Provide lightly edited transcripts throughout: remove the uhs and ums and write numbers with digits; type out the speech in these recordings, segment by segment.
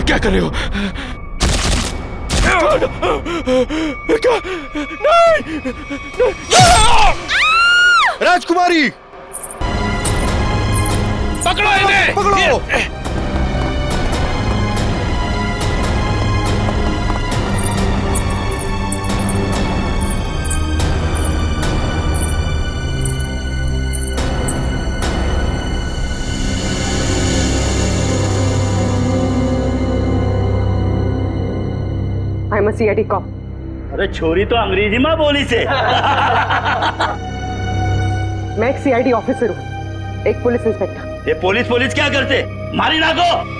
क्या कर रहे हो? क्या? नहीं! राजकुमारी, पकड़ो इन्हें! पकड़ो! I am a CID cop. अरे छोरी तो अंग्रेजी में बोली से। मैं एक CID ऑफिसर हूँ, एक पुलिस इंस्पेक्टर। ये पुलिस क्या करते? मारी ना को।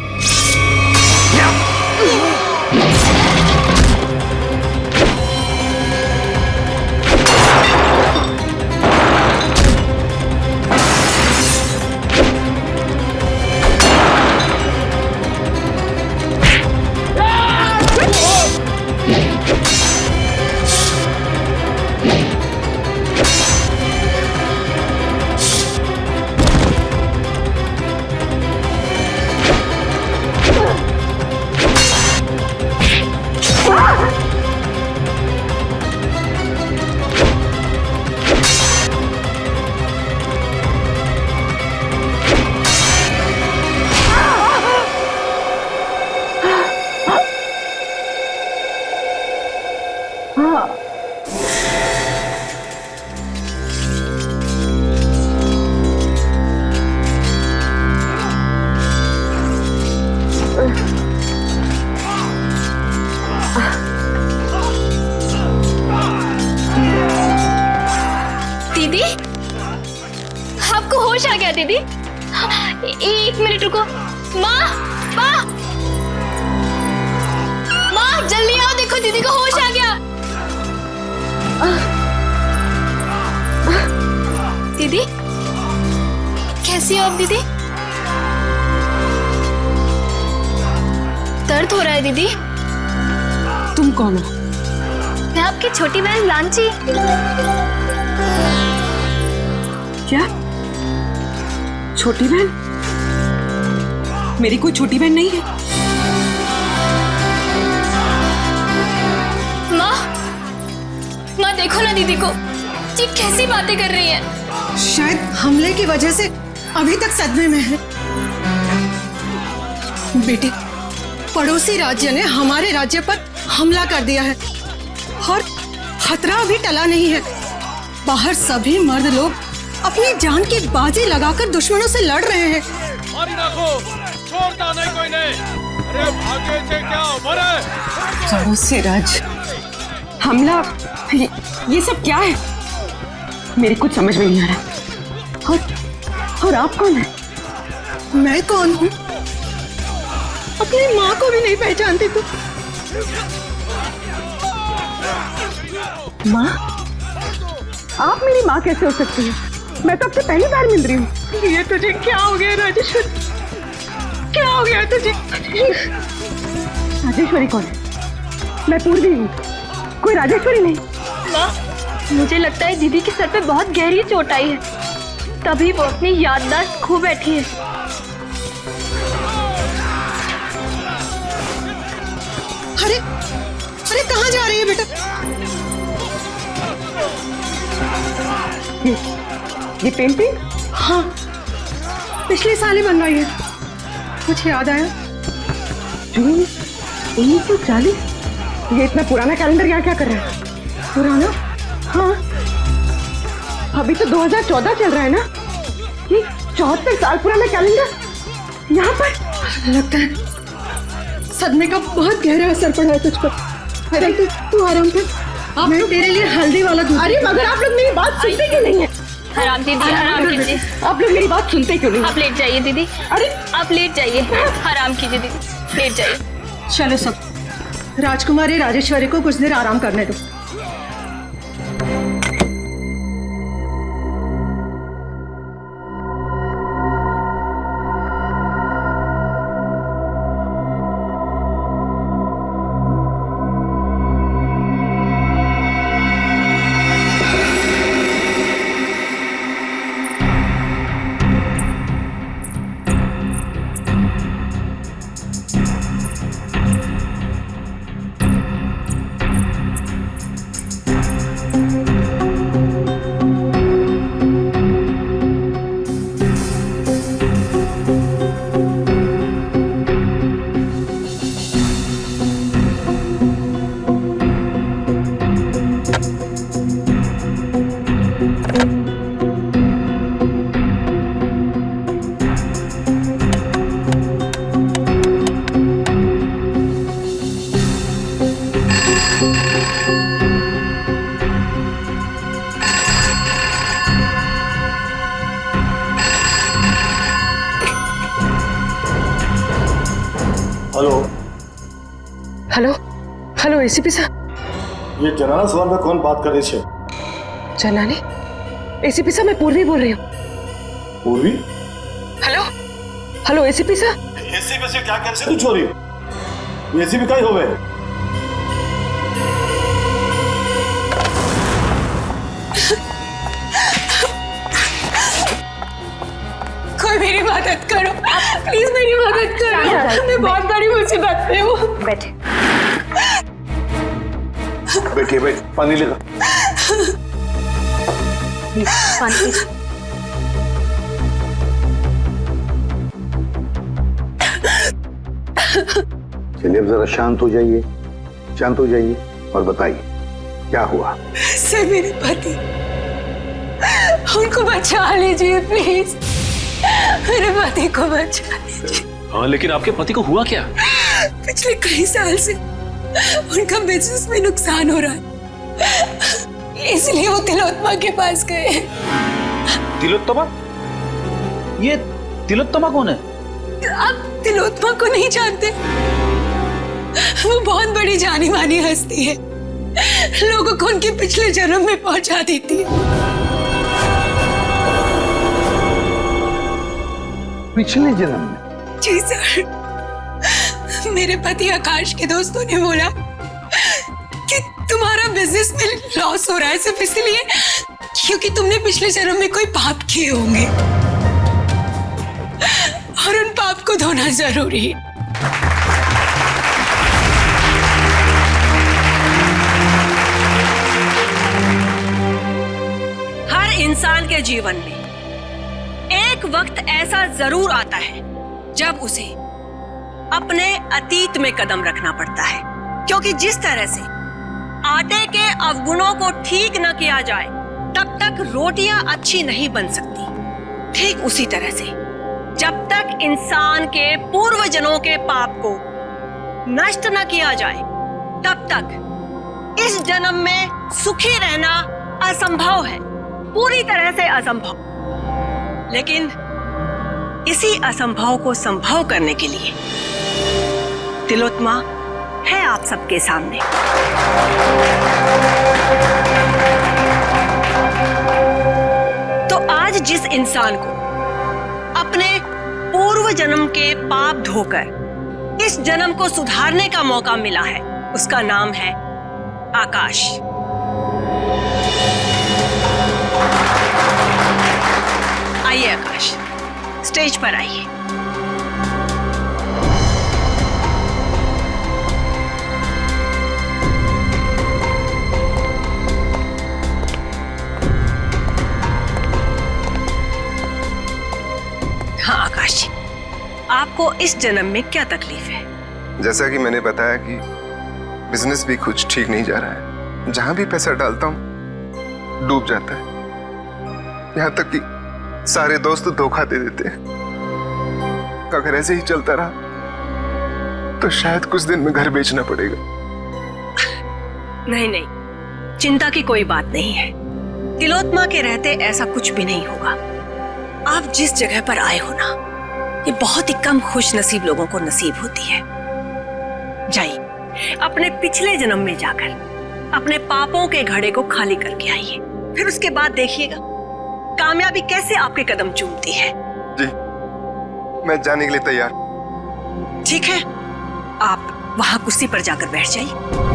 दीदी, आपको होश आ गया दीदी? एक मिनट रुको। माँ, माँ, माँ जल्दी आओ, देखो दीदी को होश आ गया। दीदी, कैसी हो आप दीदी? दर्द हो रहा है दीदी? तुम कौन हो? मैं आपकी छोटी बहन लांची। क्या? छोटी बहन? मेरी कोई छोटी बहन नहीं है। माँ, माँ देखो ना दीदी को, ये कैसी बातें कर रही है। शायद हमले की वजह से अभी तक सदमे में है। बेटे, पड़ोसी राज्य ने हमारे राज्य पर हमला कर दिया है और खतरा अभी टला नहीं है। बाहर सभी मर्द लोग अपनी जान की बाजी लगाकर दुश्मनों से लड़ रहे हैं। मारी नाखो, छोड़ता नहीं कोई नहीं। अरे भागे से क्या मरे? पड़ोसी राज्य हमला, ये सब क्या है? मेरी कुछ समझ में नहीं आ रहा। और आप कौन है? मैं कौन हूँ? अपनी माँ को भी नहीं पहचानती तू? माँ? आप मेरी माँ कैसे हो सकती है? मैं तो आपसे पहली बार मिल रही हूँ। ये तुझे क्या हो गया राजेश्वरी? क्या हो गया तुझे? राजेश्वरी कौन है? मैं पूर्वी हूँ, कोई राजेश्वरी नहीं। माँ, मुझे लगता है दीदी के सर पे बहुत गहरी चोट आई है, तभी वो अपनी याददाश्त खो बैठी है। अरे अरे कहाँ जा रही है बेटा? ये पेंटिंग? हाँ, पिछले साल ही बनवाई है। कुछ याद आया? जून 1940? ये इतना पुराना कैलेंडर यहाँ क्या कर रहा है? पुराना? हाँ, अभी तो 2014 चल रहा है ना। ये 74 साल पुराना कैलेंडर यहाँ पर। लगता है सदमे का बहुत गहरा असर पड़ा है तुझ पर। अरे तू आराम कर, मैं तेरे लिए हल्दी वाला दूध। अरे मगर आप लोग मेरी बात सुनते क्यों नहीं है? आराम दीदी, आराम कीजिए। आप लोग मेरी बात सुनते क्यों नहीं? आप लेट जाइए दीदी। अरे आप लेट जाइए, आराम कीजिए दीदी, लेट जाइए। चलो सब, राजकुमारी राजेश्वरी को कुछ देर आराम करने दो। हेलो, हेलो हेलो एसीपी साहब। ये जनाना सदन में कौन बात करे छे? जनाने? एसीपी साहब मैं पूर्वी बोल रही हूँ। पूर्वी? हेलो हेलो एसीपी साहब। एसीपी से क्या करे छे तू छोरी? एसीपी काई होवे? कोई मेरी मदद करो, प्लीज मेरी मदद करो। मैं बहुत बड़ी मुसीबत में हूँ। बैठे। बैठिए बैठ, पानी लेगा। पानी। चलिए अब जरा शांत हो जाइए, शांत हो जाइए और बताइए क्या हुआ। सर मेरे पति, उनको बचा लीजिए प्लीज, मेरे पति को बचा लीजिए। हाँ लेकिन आपके पति को हुआ क्या? पिछले कई साल से उनका बिजनेस में नुकसान हो रहा है, इसलिए वो तिलोत्तमा के पास गए। तिलोत्तमा? ये तिलोत्तमा कौन है? आप तिलोत्तमा को नहीं जानते? वो बहुत बड़ी जानी मानी हस्ती है, लोगों को उनके पिछले जन्म में पहुंचा देती है। पिछले जन्म में? जी सर, मेरे पति आकाश के दोस्तों ने बोला कि तुम्हारा बिजनेस में लॉस हो रहा है सिर्फ इसलिए क्योंकि तुमने पिछले जन्म में कोई पाप किए होंगे और उन पाप को धोना जरूरी है। हर इंसान के जीवन में एक वक्त ऐसा जरूर आता है जब उसे अपने अतीत में कदम रखना पड़ता है, क्योंकि जिस तरह से आटे के अवगुणों को ठीक न किया जाए तब तक रोटियां अच्छी नहीं बन सकती। ठीक उसी तरह से जब तक इंसान के पूर्वजन्मों के पाप को नष्ट न किया जाए तब तक इस जन्म में सुखी रहना असंभव है, पूरी तरह से असंभव। लेकिन इसी असंभव को संभव करने के लिए तिलोत्तमा है आप सबके सामने। तो आज जिस इंसान को अपने पूर्व जन्म के पाप धोकर इस जन्म को सुधारने का मौका मिला है, उसका नाम है आकाश। आइए आकाश, स्टेज पर आइए। हाँ आकाश जी, आपको इस जन्म में क्या तकलीफ है? जैसा कि मैंने बताया कि बिजनेस भी कुछ ठीक नहीं जा रहा है, जहां भी पैसा डालता हूं डूब जाता है, यहां तक कि सारे दोस्त धोखा दे देते हैं। अगर ऐसे ही चलता रहा तो शायद कुछ दिन में घर बेचना पड़ेगा। नहीं नहीं, चिंता की कोई बात नहीं है। तिलोत्तमा के रहते ऐसा कुछ भी नहीं होगा। आप जिस जगह पर आए हो ना, ये बहुत ही कम खुश नसीब लोगों को नसीब होती है। जाइए, अपने पिछले जन्म में जाकर अपने पापों के घड़े को खाली करके आइए, फिर उसके बाद देखिएगा कामयाबी कैसे आपके कदम चूमती है। जी, मैं जाने के लिए तैयार। ठीक है, आप वहां कुर्सी पर जाकर बैठ जाइए।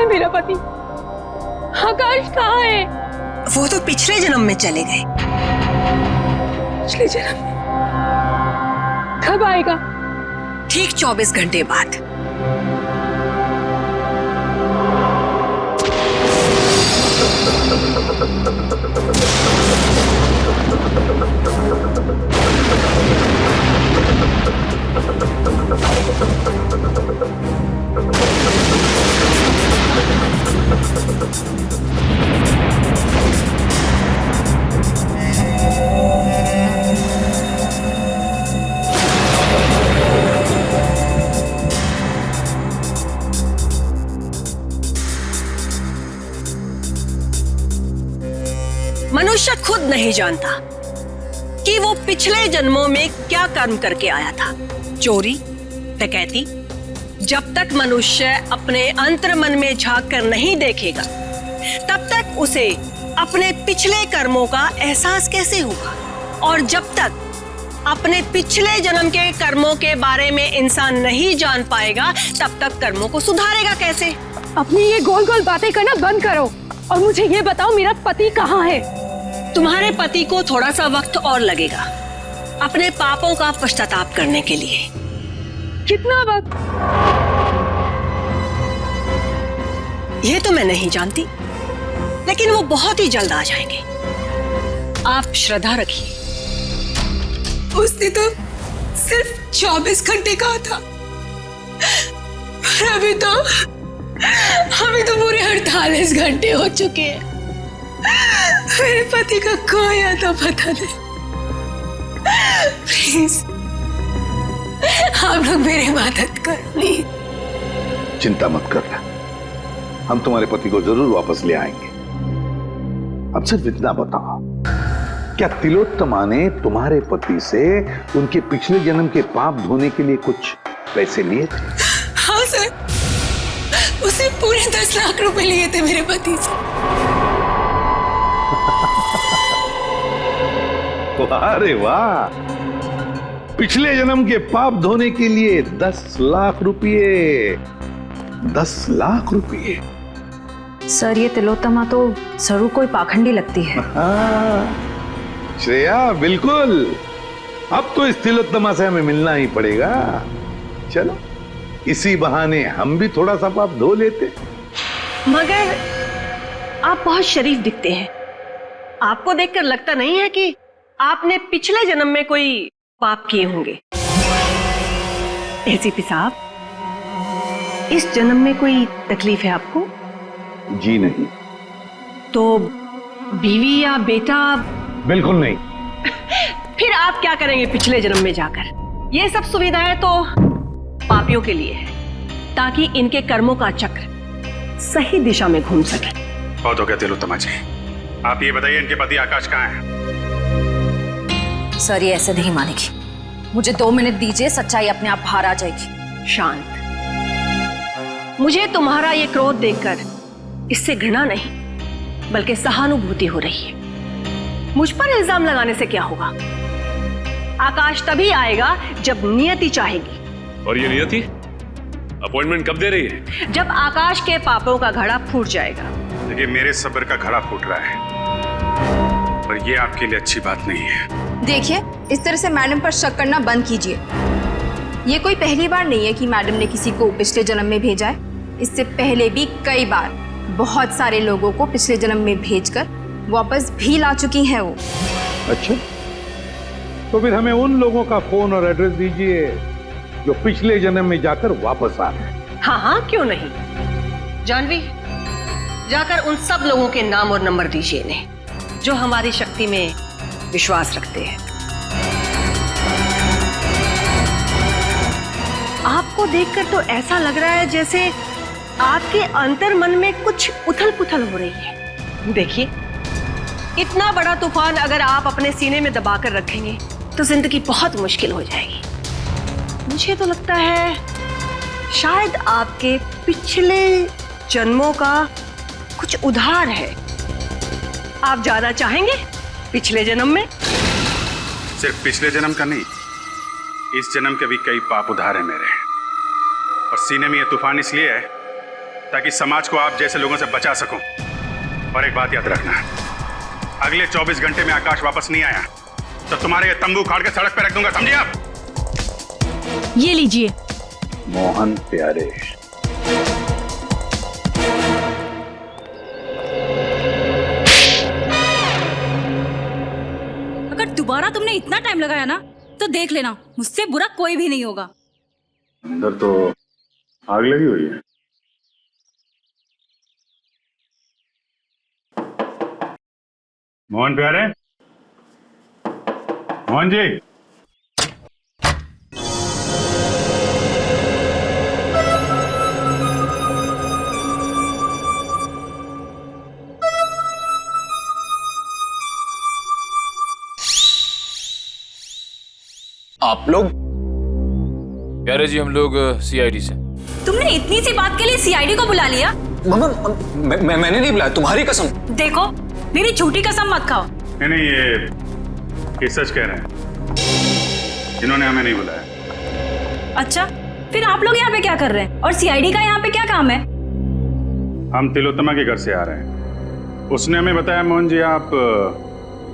मेरा पति? आकाश कहाँ है? वो तो पिछले जन्म में चले गए। पिछले जन्म में? कब आएगा? ठीक 24 घंटे बाद। मनुष्य खुद नहीं जानता कि वो पिछले जन्मों में क्या कर्म करके आया था। चोरी, डकैती। जब तक मनुष्य अपने अंतर्मन में झांक कर नहीं देखेगा, तब तक उसे अपने पिछले कर्मों का एहसास कैसे होगा? और जब तक अपने पिछले जन्म के कर्मों के बारे में इंसान नहीं जान पाएगा, तब तक कर्मों को सुधारेगा कैसे? अपनी ये गोल गोल बातें करना बंद करो और मुझे ये बताओ, मेरा पति कहाँ है? तुम्हारे पति को थोड़ा सा वक्त और लगेगा अपने पापों का पश्चाताप करने के लिए। कितना वक्त? ये तो मैं नहीं जानती, लेकिन वो बहुत ही जल्द आ जाएंगे। आप श्रद्धा रखिए। उसने तो सिर्फ 24 घंटे कहा था, पर अभी तो पूरे 48 घंटे हो चुके हैं। मेरे पति का कोई आता पता नहीं। प्लीज आप लोग मेरी मदद करो। चिंता मत करना, हम तुम्हारे पति को जरूर वापस ले आएंगे। अब सिर्फ इतना बताओ, क्या तिलोत्तमा ने तुम्हारे पति से उनके पिछले जन्म के पाप धोने के लिए कुछ पैसे लिए थे? हाँ सर, उसे पूरे 10 लाख रुपए लिए थे मेरे पति से। अरे वाह, पिछले जन्म के पाप धोने के लिए 10 लाख रुपये। 10 लाख रुपये। सर, ये तिलोत्तमा तो जरूर कोई पाखंडी लगती है। श्रेया, बिल्कुल। अब तो इस तिलोत्तमा से हमें मिलना ही पड़ेगा। चलो, इसी बहाने हम भी थोड़ा सा पाप धो लेते। मगर आप बहुत शरीफ दिखते हैं। आपको देखकर लगता नहीं है कि आपने पिछले जन्म में कोई पाप किए होंगे। एसीपी साहब, इस जन्म में कोई तकलीफ है आपको? जी नहीं। तो बीवी या बेटा? बिल्कुल नहीं। फिर आप क्या करेंगे पिछले जन्म में जाकर? ये सब सुविधाएं तो पापियों के लिए है, ताकि इनके कर्मों का चक्र सही दिशा में घूम सके। बहुत हो गया तिलोत्तमा जी, आप ये बताइए इनके पति आकाश कहाँ है? सर, ये ऐसे नहीं मानेगी। मुझे 2 मिनट दीजिए, सच्चाई अपने आप बाहर आ जाएगी। शांत। मुझे तुम्हारा ये क्रोध देखकर इससे घृणा नहीं, बल्कि सहानुभूति हो रही है। मुझ पर इल्जाम लगाने से क्या होगा? आकाश तभी आएगा जब नियति चाहेगी। और ये नियति अपॉइंटमेंट कब दे रही है? जब आकाश के पापों का घड़ा फूट जाएगा। देखिए, मेरे सब्र का घड़ा फूट रहा है और ये आपके लिए अच्छी बात नहीं है। देखिए, इस तरह से मैडम पर शक करना बंद कीजिए। ये कोई पहली बार नहीं है कि मैडम ने किसी को पिछले जन्म में भेजा है। इससे पहले भी कई बार बहुत सारे लोगों को पिछले जन्म में भेजकर वापस भी ला चुकी हैं वो। अच्छा, तो फिर हमें उन लोगों का फोन और एड्रेस दीजिए जो पिछले जन्म में जाकर वापस आ गए। हाँ हाँ, क्यों नहीं। जानवी, जाकर उन सब लोगों के नाम और नंबर दीजिए इन्हें, जो हमारी शक्ति में विश्वास रखते हैं। आपको देखकर तो ऐसा लग रहा है जैसे आपके अंतर्मन में कुछ उथल पुथल हो रही है। देखिए, इतना बड़ा तूफान अगर आप अपने सीने में दबाकर रखेंगे तो जिंदगी बहुत मुश्किल हो जाएगी। मुझे तो लगता है शायद आपके पिछले जन्मों का कुछ उधार है। आप जाना चाहेंगे पिछले जन्म में? सिर्फ पिछले जन्म का नहीं, इस जन्म के भी कई पाप उधार है मेरे। और सीने में ये तूफान इसलिए है ताकि समाज को आप जैसे लोगों से बचा सकूं। और एक बात याद रखना, अगले 24 घंटे में आकाश वापस नहीं आया तो तुम्हारे ये तंबू उखाड़ के सड़क पे रख दूंगा, समझे आप? ये लीजिए। मोहन प्यारे, अगर दोबारा तुमने इतना टाइम लगाया ना तो देख लेना, मुझसे बुरा कोई भी नहीं होगा। अंदर तो आग लगी हुई है। मोहन प्यारे, मोहन जी, आप लोग? प्यारे जी, हम लोग सीआईडी से। तुमने इतनी सी बात के लिए सीआईडी को बुला लिया? मैंने नहीं बुलाया, तुम्हारी कसम। देखो, मेरी झूठी कसम मत खाओ। नहीं, ये सच कह रहे हैं, इन्होंने हमें नहीं बुलाया। अच्छा, फिर आप लोग यहाँ पे क्या कर रहे हैं और सीआईडी का यहाँ पे क्या काम है? हम तिलोत्तमा के घर से आ रहे हैं। उसने हमें बताया मोहन जी आप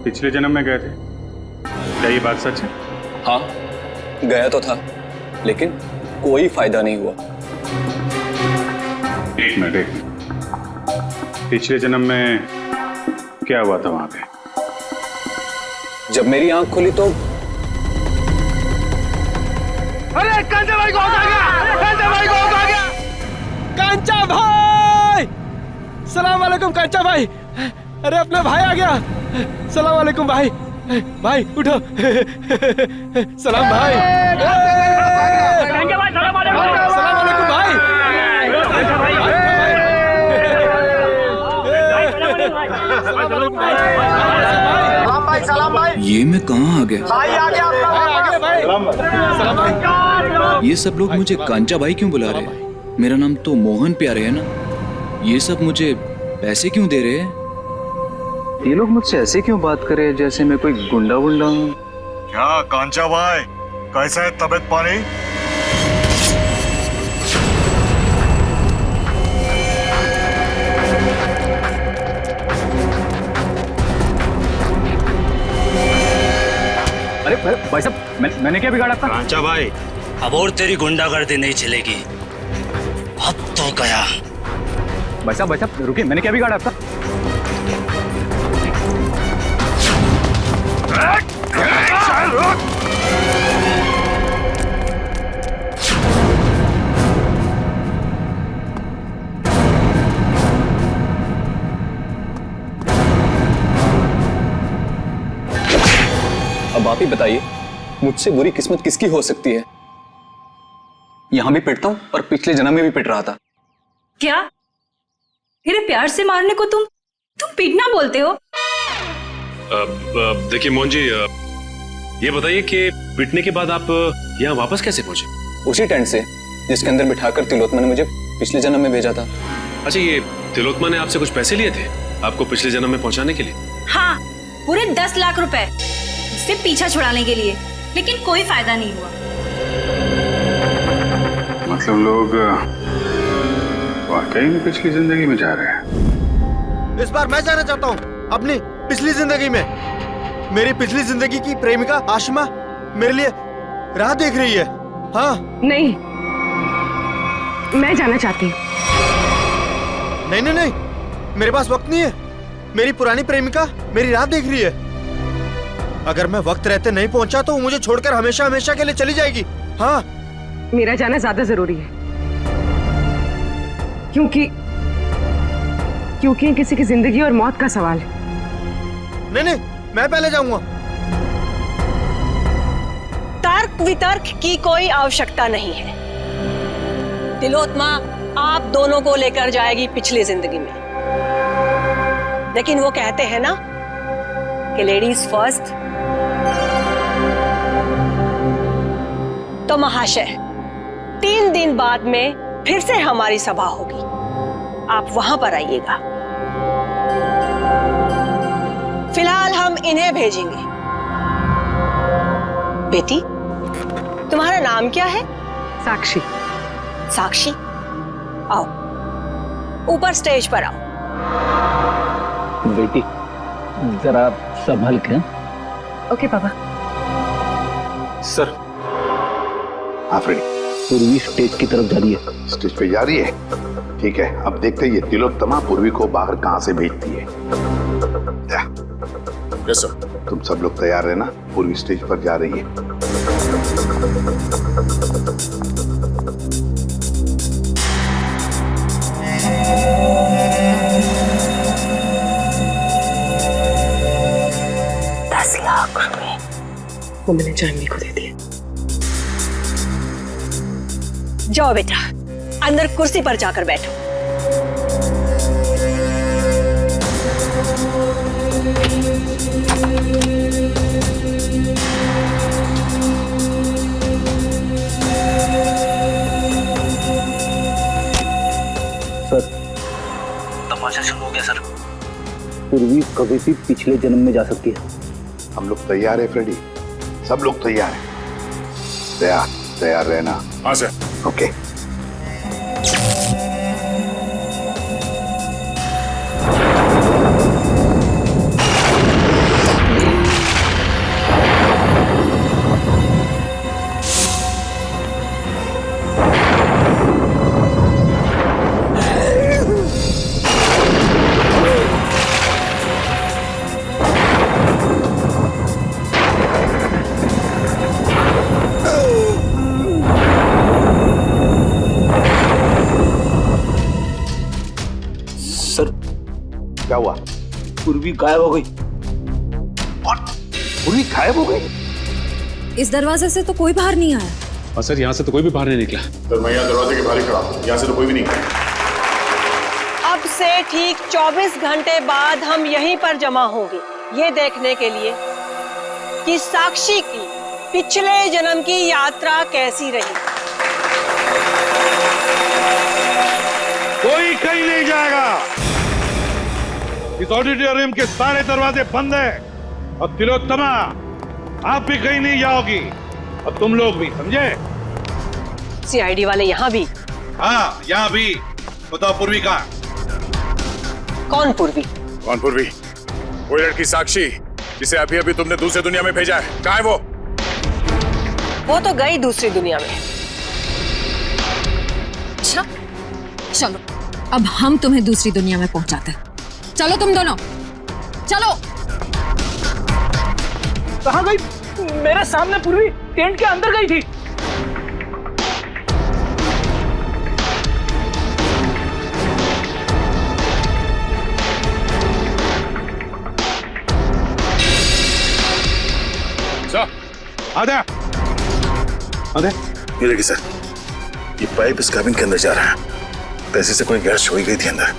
पिछले जन्म में गए थे, क्या ये बात सच है? हाँ, गया तो था, लेकिन कोई फायदा नहीं हुआ। एक मिनट, पिछले जन्म में क्या हुआ था वहां पे? जब मेरी आंख खुली तो अरे कांचा भाई को आ गया, कांचा भाई को आ गया, कांचा भाई, सलाम वालेकुम कांचा भाई। अरे अपना भाई आ गया, सलाम वालेकुम भाई। भाई उठो, सलाम भाई। कांचा भाई, सलाम वालेकुम। सलाम वालेकुम भाई। सलाम भाई। ये मैं कहाँ आ गया? भाई आ गया, भाई। सलाम भाई। ये सब लोग मुझे कांचा भाई क्यों बुला रहे हैं? मेरा नाम तो मोहन प्यारे है ना। ये सब मुझे पैसे क्यों दे रहे हैं? ये लोग मुझसे ऐसे क्यों बात कर रहे हैं जैसे मैं कोई गुंडा वुंडा हूँ? क्या कांचा भाई, कैसा है तबीयत पानी? अरे भाई साहब, मैंने क्या बिगाड़ा था? कांचा भाई, अब और तेरी गुंडागर्दी नहीं चलेगी, अब तो गया। भाई साहब रुकिए, मैंने क्या बिगाड़ा था? अब आप ही बताइए, मुझसे बुरी किस्मत किसकी हो सकती है? यहां भी पिटता हूं और पिछले जन्म में भी पिट रहा था। क्या मेरे प्यार से मारने को तुम पीटना बोलते हो? देखिए मोहन जी, ये बताइए कि पिटने के बाद आप यहाँ वापस कैसे पहुंचे? उसी टेंट से जिसके अंदर बिठाकर तिलोत्तमा ने मुझे पिछले जन्म में भेजा था। अच्छा, ये तिलोत्तमा ने आपसे कुछ पैसे लिए थे आपको पिछले जन्म में पहुंचाने के लिए? हाँ, पूरे 10 लाख रुपए उससे पीछा छुड़ाने के लिए, लेकिन कोई फायदा नहीं हुआ। मतलब लोग वाकई में पिछली जिंदगी में जा रहे हैं। इस बार मैं जाना चाहता हूँ अपनी पिछली जिंदगी में। मेरी पिछली जिंदगी की प्रेमिका आशिमा मेरे लिए राह देख रही है। हाँ नहीं, मैं जाना चाहती हूँ। नहीं नहीं नहीं, मेरे पास वक्त नहीं है। मेरी पुरानी प्रेमिका मेरी राह देख रही है। अगर मैं वक्त रहते नहीं पहुंचा तो वो मुझे छोड़कर हमेशा हमेशा के लिए चली जाएगी। हाँ, मेरा जाना ज्यादा जरूरी है, क्योंकि किसी की जिंदगी और मौत का सवाल है। नहीं नहीं, मैं पहले जाऊंगा। तर्क वितर्क की कोई आवश्यकता नहीं है। तिलोत्तमा आप दोनों को लेकर जाएगी पिछली जिंदगी में, लेकिन वो कहते हैं ना कि लेडीज फर्स्ट। तो महाशय, 3 दिन बाद में फिर से हमारी सभा होगी, आप वहां पर आइएगा। फिलहाल हम इन्हें भेजेंगे। बेटी, तुम्हारा नाम क्या है? साक्षी। साक्षी, आओ ऊपर स्टेज पर आओ। बेटी जरा संभल के। ओके पापा। सर। हाँ फ्रेडी। पूर्वी स्टेज की तरफ जा रही है। स्टेज पे जा रही है? ठीक है, अब देखते हैं ये तिलोत्तमा पूर्वी को बाहर कहां से भेजती है। Yes sir. तुम सब लोग तैयार रहना, पूर्वी स्टेज पर जा रही है। वो मैंने जानवी को दे दिए। जाओ बेटा, अंदर कुर्सी पर जाकर बैठो। सर, तमाशा शुरू हो गया सर। पूर्वी कभी भी पिछले जन्म में जा सकती है। हम लोग तैयार है फ्रेडी, सब लोग तैयार हैं। तैयार रहना। हाँ सर। ओके। क्या हुआ? पूर्वी गायब हो गई। पूर्वी गायब हो गई? इस दरवाजे से तो कोई बाहर नहीं आया। और सर यहाँ से तो कोई भी बाहर नहीं निकला। तो मैं यहाँ दरवाजे के बाहर ही खड़ा हूँ, यहाँ से तो कोई भी नहीं गया। अब से ठीक 24 घंटे बाद हम यहीं पर जमा होंगे, ये देखने के लिए कि साक्षी की पिछले जन्म की यात्रा कैसी रही। कोई कहीं नहीं जाएगा। इस ऑडिटोरियम के सारे दरवाजे बंद हैं और तिलोत्तमा आप भी कहीं नहीं जाओगी और तुम लोग भी, समझे? सीआईडी वाले यहाँ भी? हाँ, यहाँ भी। बताओ पूर्वी कहाँ? कौन पूर्वी? कौन पूर्वी? वो लड़की साक्षी जिसे अभी अभी तुमने दूसरी दुनिया में भेजा है, कहाँ है वो? वो तो गई दूसरी दुनिया में। अच्छा, चलो अब हम तुम्हें दूसरी दुनिया में पहुंचाते हैं। चलो तुम दोनों, चलो। कहाँ गई? मेरे सामने पूर्वी टेंट के अंदर गई थी। आजा। ये देखिए सर, ये पाइप इस कैबिन के अंदर जा रहा है। पैसे से कोई गैस छोड़ी गई थी अंदर।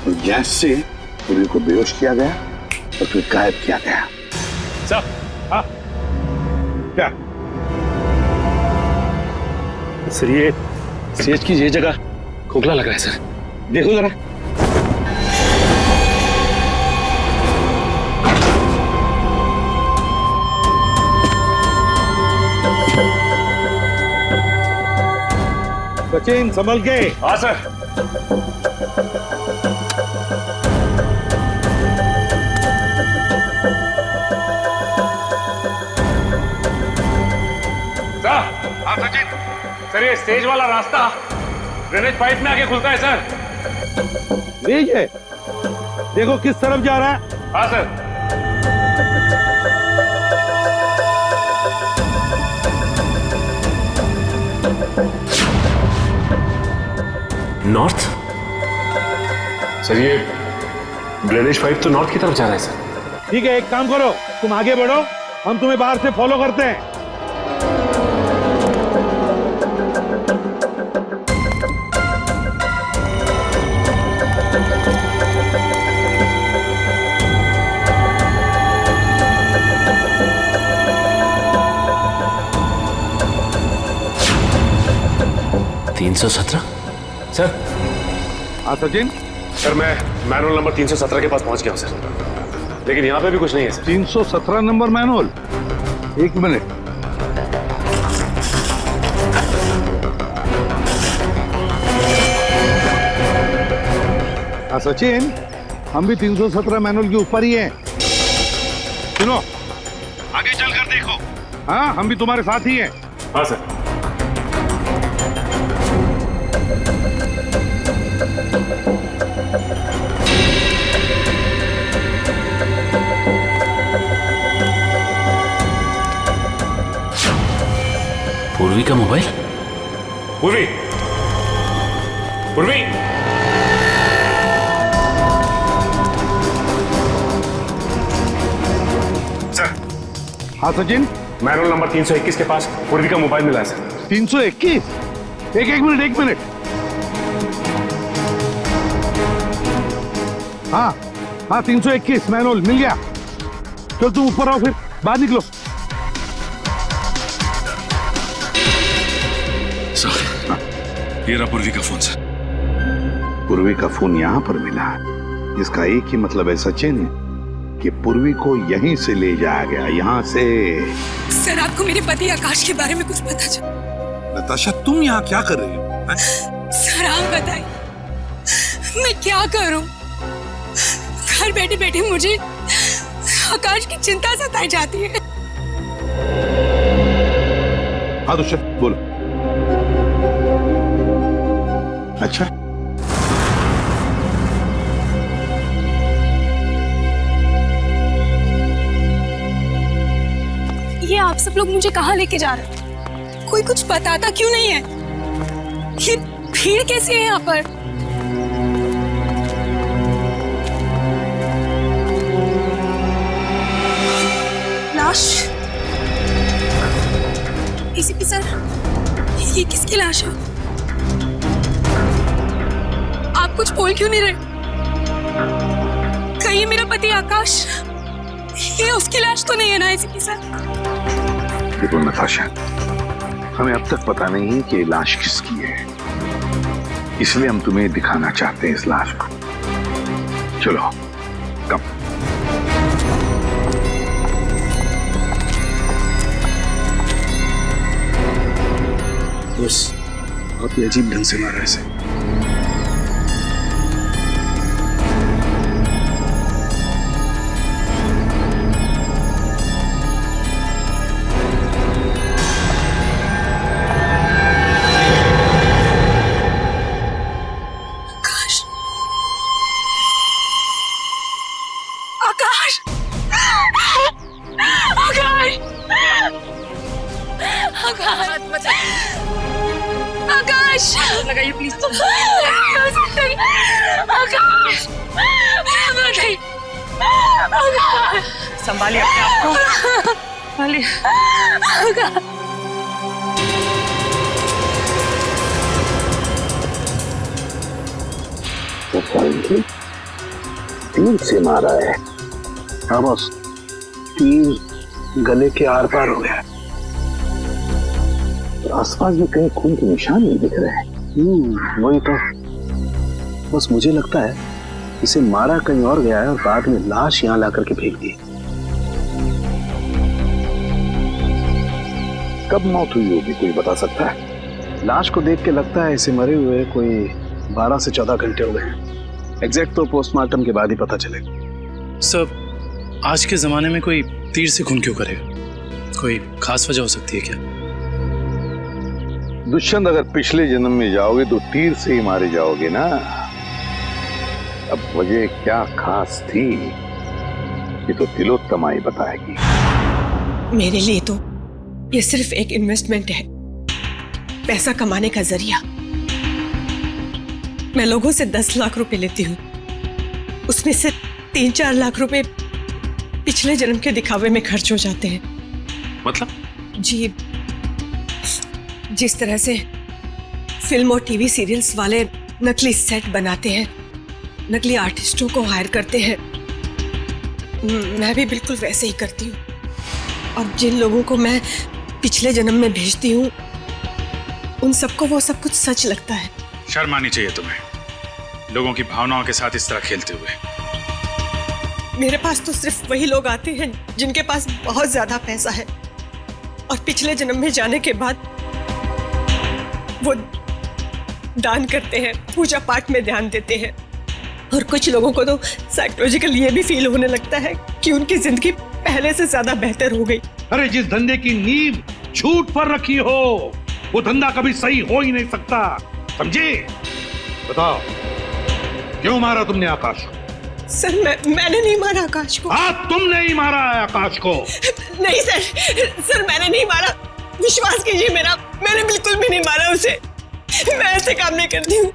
और गैस से पूर्वी को बेहोश किया गया और फिर गायब किया गया। क्या सर, ये स्टेज की ये जगह खोखला लग रहा है सर, देखो जरा। सचिन संभल के। हाँ सर। हाँ सचिन। सर, ये स्टेज वाला रास्ता ड्रेनेज पाइप में आके खुलता है सर। ये देखो किस तरफ जा रहा है। हाँ सर। नॉर्थ? सर, ये ड्रेनेज पाइप तो नॉर्थ की तरफ जा रहा है सर। ठीक है, एक काम करो, तुम आगे बढ़ो, हम तुम्हें बाहर से फॉलो करते हैं। 317? सर। हाँ सचिन। सर, मैं मैनुअल नंबर 317 के पास पहुंच गया हूं सर, लेकिन यहाँ पे भी कुछ नहीं है सर। 317 number manual? एक मिनट। हाँ सचिन, हम भी 317 मैनुअल के ऊपर ही हैं। सुनो, आगे चलकर देखो। हाँ, हम भी तुम्हारे साथ ही हैं। हाँ सर। पूर्वी का मोबाइल। पूर्वी, पूर्वी, सर। हाँ सचिन, मैनुअल नंबर 321 के पास पूर्वी का मोबाइल मिला है सर। 321? एक मिनट। हाँ 321 मैनुअल मिल गया। चल तुम ऊपर आओ, फिर बाहर निकलो। ये रहा पूर्वी का फोन सर। पूर्वी का फोन यहाँ पर मिला, इसका एक ही मतलब है सचिन कि पूर्वी को यहीं से ले जाया गया, यहाँ से। सर, आपको मेरे पति आकाश के बारे में कुछ पता चला? नताशा, तुम यहाँ क्या कर रही हो? सर आप बताइए, मैं क्या करूं? घर बैठे बैठे मुझे आकाश की चिंता सताई जाती है। हाँ दुष्यंत, बोलो। अच्छा, ये आप सब लोग मुझे कहाँ लेके जा रहे हैं? कोई कुछ बताता क्यों नहीं है? ये भीड़ कैसी है यहाँ पर? लाश? एसीपी सर, ये किसकी लाश है? आप कुछ बोल क्यों नहीं रहे? कहीं मेरा पति आकाश, ये उसकी लाश तो नहीं है ना एसीपी सर? देखो नताशा, हमें अब तक पता नहीं है कि लाश किसकी है, इसलिए हम तुम्हें दिखाना चाहते हैं इस लाश को। चलो कम। बस आप ये अजीब ढंग से मारा इसे। आकाश, लगाइए प्लीज। आकाश, संभालिए अपने आप को, संभालिए। तीर से मारा है। हाँ बॉस, तीर गले के आर पार हो गया। आसपास में कहीं खून के निशान नहीं दिख रहे हैं। वही तो, बस मुझे लगता है इसे मारा कहीं और गया है और बाद में लाश यहाँ ला करके फेंक दी। कब मौत हुई होगी, कोई बता सकता है? लाश को देख के लगता है इसे मरे हुए कोई 12 से 14 घंटे हो गए। एग्जैक्ट तो पोस्टमार्टम के बाद ही पता चलेगा। सर, आज के जमाने में कोई तीर से खून क्यों करेगा? कोई खास वजह हो सकती है क्या? दुष्यंत, अगर पिछले जन्म में जाओगे तो तीर से ही मारे जाओगे ना। अब वजह क्या खास थी, ये तो तिलोत्तमा ही बताएगी। मेरे लिए तो ये सिर्फ एक इन्वेस्टमेंट है, पैसा कमाने का जरिया। मैं लोगों से 10 लाख रुपए लेती हूँ, उसमें से 3-4 लाख रुपए पिछले जन्म के दिखावे में खर्च हो जाते हैं। मतलब? जी, जिस तरह से फिल्म और टीवी सीरियल्स वाले नकली सेट बनाते हैं, नकली आर्टिस्टों को हायर करते हैं, मैं भी बिल्कुल वैसे ही करती हूँ। और जिन लोगों को मैं पिछले जन्म में भेजती हूँ, उन सबको वो सब कुछ सच लगता है। शर्म आनी चाहिए तुम्हें, लोगों की भावनाओं के साथ इस तरह खेलते हुए। मेरे पास तो सिर्फ वही लोग आते हैं जिनके पास बहुत ज्यादा पैसा है, और पिछले जन्म में जाने के बाद वो दान करते हैं, पूजा पाठ में ध्यान देते हैं, और कुछ लोगों को तो साइकोलॉजिकल ये भी फील होने लगता है कि उनकी जिंदगी पहले से ज्यादा बेहतर हो गई। अरे जिस धंधे की नींव झूठ पर रखी हो वो धंधा कभी सही हो ही नहीं सकता, समझे? बताओ क्यों मारा तुमने आकाश को? सर मैंने नहीं मारा आकाश को। हाँ तुमने ही मारा है आकाश को। नहीं सर मैंने नहीं मारा, विश्वास कीजिए मेरा, मैंने बिल्कुल भी नहीं मारा उसे। मैं ऐसे काम नहीं करती हूँ।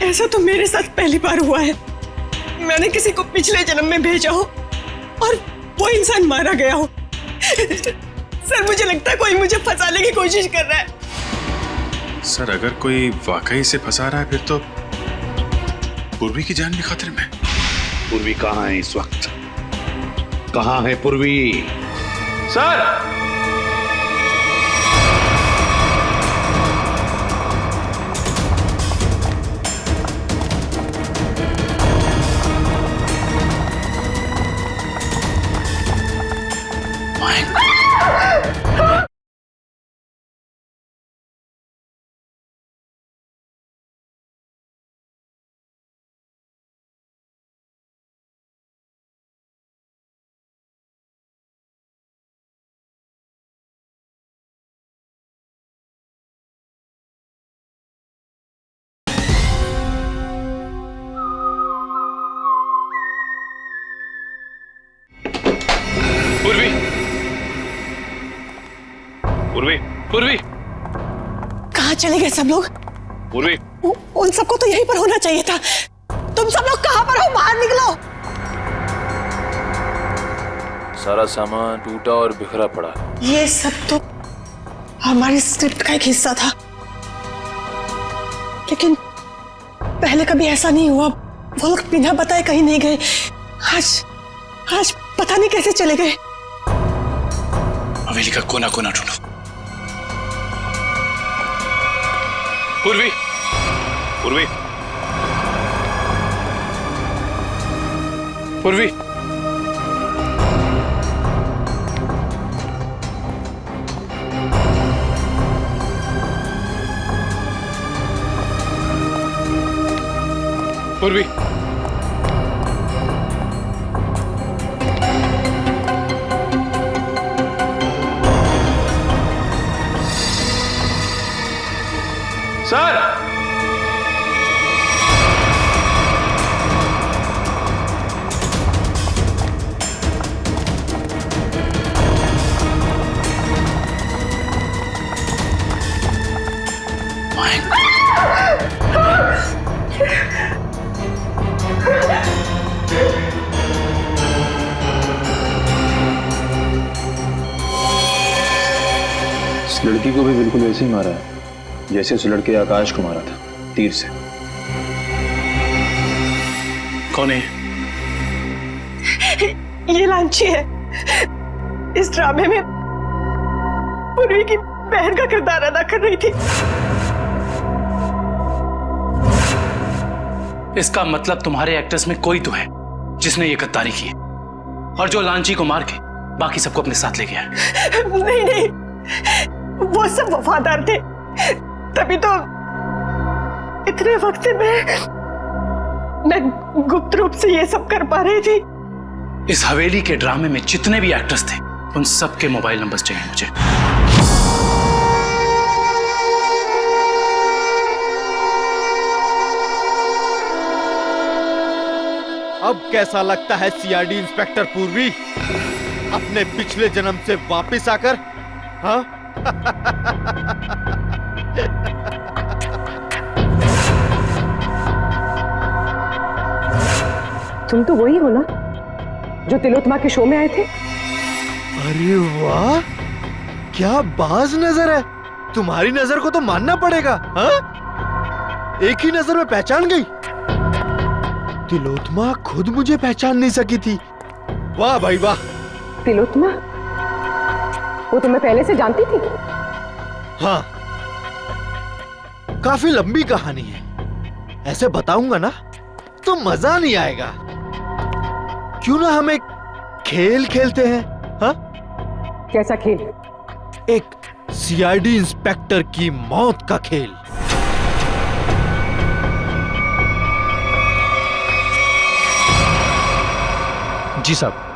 ऐसा तो मेरे साथ पहली बार हुआ है। मैंने किसी को पिछले जन्म में भेजा हो और वो इंसान मारा गया हो। सर मुझे लगता है कोई मुझे फंसाने की कोशिश कर रहा है। सर अगर कोई वाकई से फंसा रहा है फिर तो पूर्वी की जान भी खतरे में। पूर्वी कहाँ है इस वक्त? कहाँ है पूर्वी? सर पूर्वी पूर्वी पूर्वी कहाँ चले गए सब लोग? पूर्वी उन सबको तो यहीं पर होना चाहिए था। तुम सब लोग कहाँ पर हो? बाहर निकलो। सारा सामान टूटा और बिखरा पड़ा। ये सब तो हमारी स्क्रिप्ट का एक हिस्सा था, लेकिन पहले कभी ऐसा नहीं हुआ। वो लोग बिना बताए कहीं नहीं गए। आज पता नहीं कैसे चले गए। हवेली का कोना कोना ढूंढो। पूर्वी पूर्वी पूर्वी पूर्वी सर इस लड़की को भी बिल्कुल वैसे ही मारा है जैसे उस लड़के आकाश को मारा था, तीर से। कौन है? ये लांची है। इस ड्रामे में पूर्वी की बहन का किरदार अदा कर रही थी। इसका मतलब तुम्हारे एक्टर्स में कोई तो है जिसने ये गद्दारी की है और जो लांची को मार के बाकी सबको अपने साथ ले गया। नहीं, वो सब वफादार थे, तभी तो इतने वक्त से मैं गुप्त रूप से ये सब कर पा रही थी। इस हवेली के ड्रामे में जितने भी एक्टर्स थे उन सबके मोबाइल नंबर्स चाहिए मुझे। अब कैसा लगता है सीआईडी इंस्पेक्टर पूर्वी अपने पिछले जन्म से वापस आकर? हाँ तुम तो वही हो ना जो तिलोत्तमा के शो में आए थे? अरे वाह, क्या बाज नजर है। तुम्हारी नजर को तो मानना पड़ेगा। हाँ, एक ही नजर में पहचान गई। तिलोत्तमा खुद मुझे पहचान नहीं सकी थी। वाह भाई वाह। तिलोत्तमा वो तो मैं पहले से जानती थी। हाँ, काफी लंबी कहानी है, ऐसे बताऊंगा ना तो मजा नहीं आएगा। क्यों ना हम एक खेल खेलते हैं? हाँ, कैसा खेल? एक सीआईडी इंस्पेक्टर की मौत का खेल। जी साहब।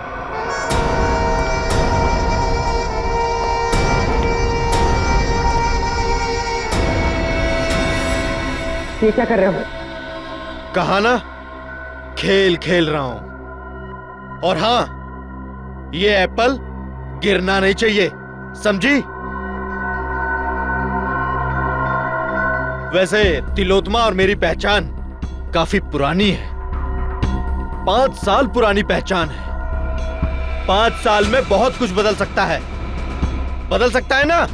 ये क्या कर रहे हो? कहा ना, खेल खेल रहा हूं। और हां, ये एप्पल गिरना नहीं चाहिए, समझी? वैसे तिलोत्मा और मेरी पहचान काफी पुरानी है। 5 साल पुरानी पहचान है। 5 साल में बहुत कुछ बदल सकता है। बदल सकता है ना?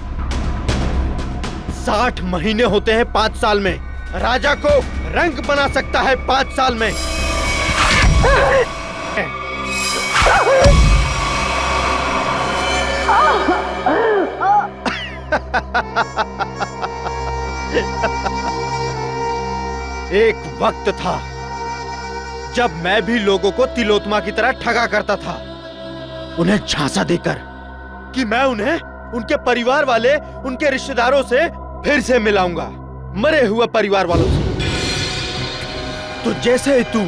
60 महीने होते हैं 5 साल में। राजा को रंग बना सकता है 5 साल में। एक वक्त था जब मैं भी लोगों को तिलोत्मा की तरह ठगा करता था, उन्हें झांसा देकर कि मैं उन्हें उनके परिवार वाले, उनके रिश्तेदारों से फिर से मिलाऊंगा, मरे हुए परिवार वालों से। तो जैसे ही तू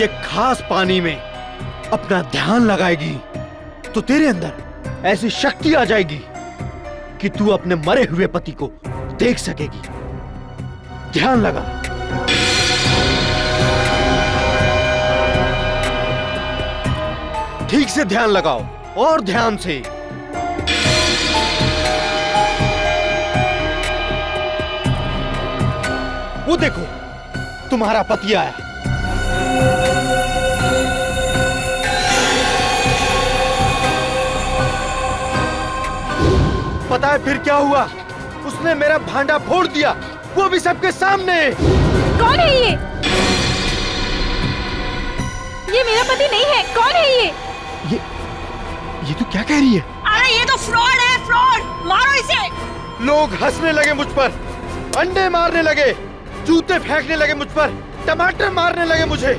ये खास पानी में अपना ध्यान लगाएगी तो तेरे अंदर ऐसी शक्ति आ जाएगी कि तू अपने मरे हुए पति को देख सकेगी। ध्यान लगा। ठीक से ध्यान लगाओ और ध्यान से। वो देखो, तुम्हारा पति आया। पता है फिर क्या हुआ? उसने मेरा भांडा फोड़ दिया, वो भी सबके सामने। कौन है ये? ये मेरा पति नहीं है। कौन है ये? ये तो क्या कह रही है? अरे ये तो फ्रॉड है, फ्रॉड। मारो इसे। लोग हंसने लगे मुझ पर, अंडे मारने लगे, जूते फेंकने लगे मुझ पर, टमाटर मारने लगे मुझे।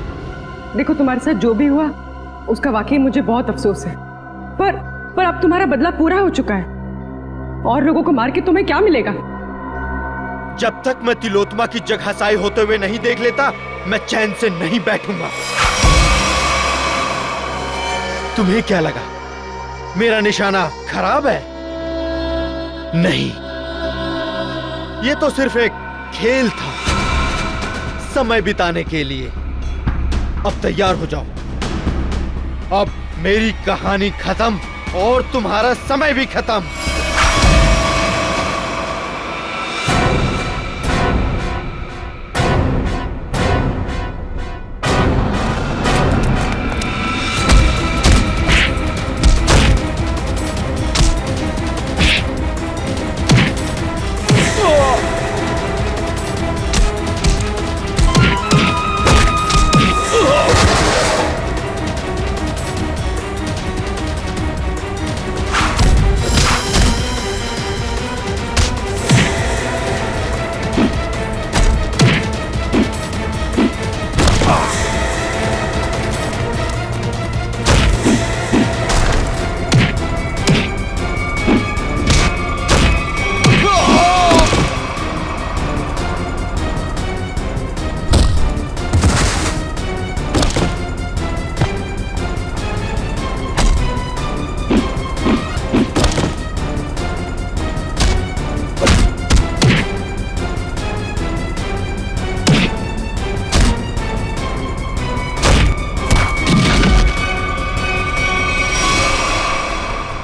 देखो, तुम्हारे साथ जो भी हुआ उसका वाकई मुझे बहुत अफसोस है, पर अब तुम्हारा बदला पूरा हो चुका है और लोगों को मार के तुम्हें क्या मिलेगा? जब तक मैं तिलोत्मा की जगहसाई होते हुए नहीं देख लेता, मैं चैन से नहीं बैठूंगा। तुम्हें क्या लगा मेरा निशाना खराब है? नहीं, ये तो सिर्फ एक खेल था, समय बिताने के लिए। अब तैयार हो जाओ। अब मेरी कहानी खत्म और तुम्हारा समय भी खत्म।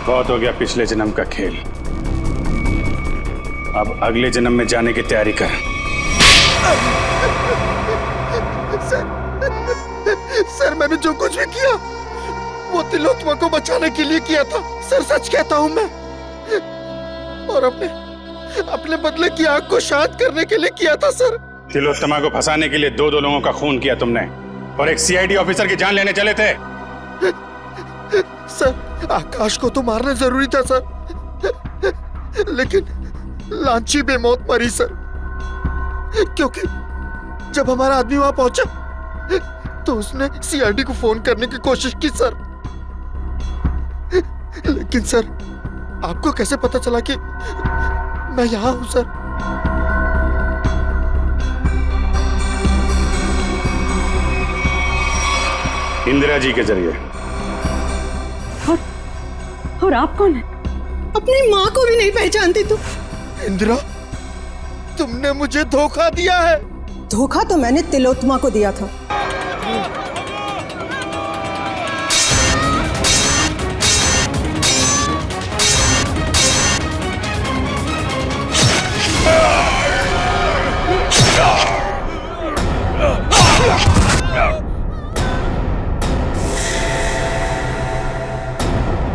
बहुत हो गया पिछले जन्म का खेल। अब अगले जन्म में जाने की तैयारी कर। सर, मैंने जो कुछ भी किया वो तिलोत्मा को बचाने के लिए किया था। सर, सच कहता हूं मैं। और अपने बदले की आग को शांत करने के लिए किया था सर। तिलोत्तमा को फंसाने के लिए दो लोगों का खून किया तुमने और एक सीआईडी ऑफिसर की जान लेने चले थे। सर, आकाश को तो मारना जरूरी था सर, लेकिन लांची बेमौत मरी सर, क्योंकि जब हमारा आदमी वहां पहुंचा तो उसने सीआईडी को फोन करने की कोशिश की सर। लेकिन सर, आपको कैसे पता चला कि मैं यहां हूं सर? इंदिरा जी के जरिए। और आप कौन है? अपनी माँ को भी नहीं पहचानती तू। इंदिरा, तुमने मुझे धोखा दिया है। धोखा तो मैंने तिलोत्तमा को दिया था।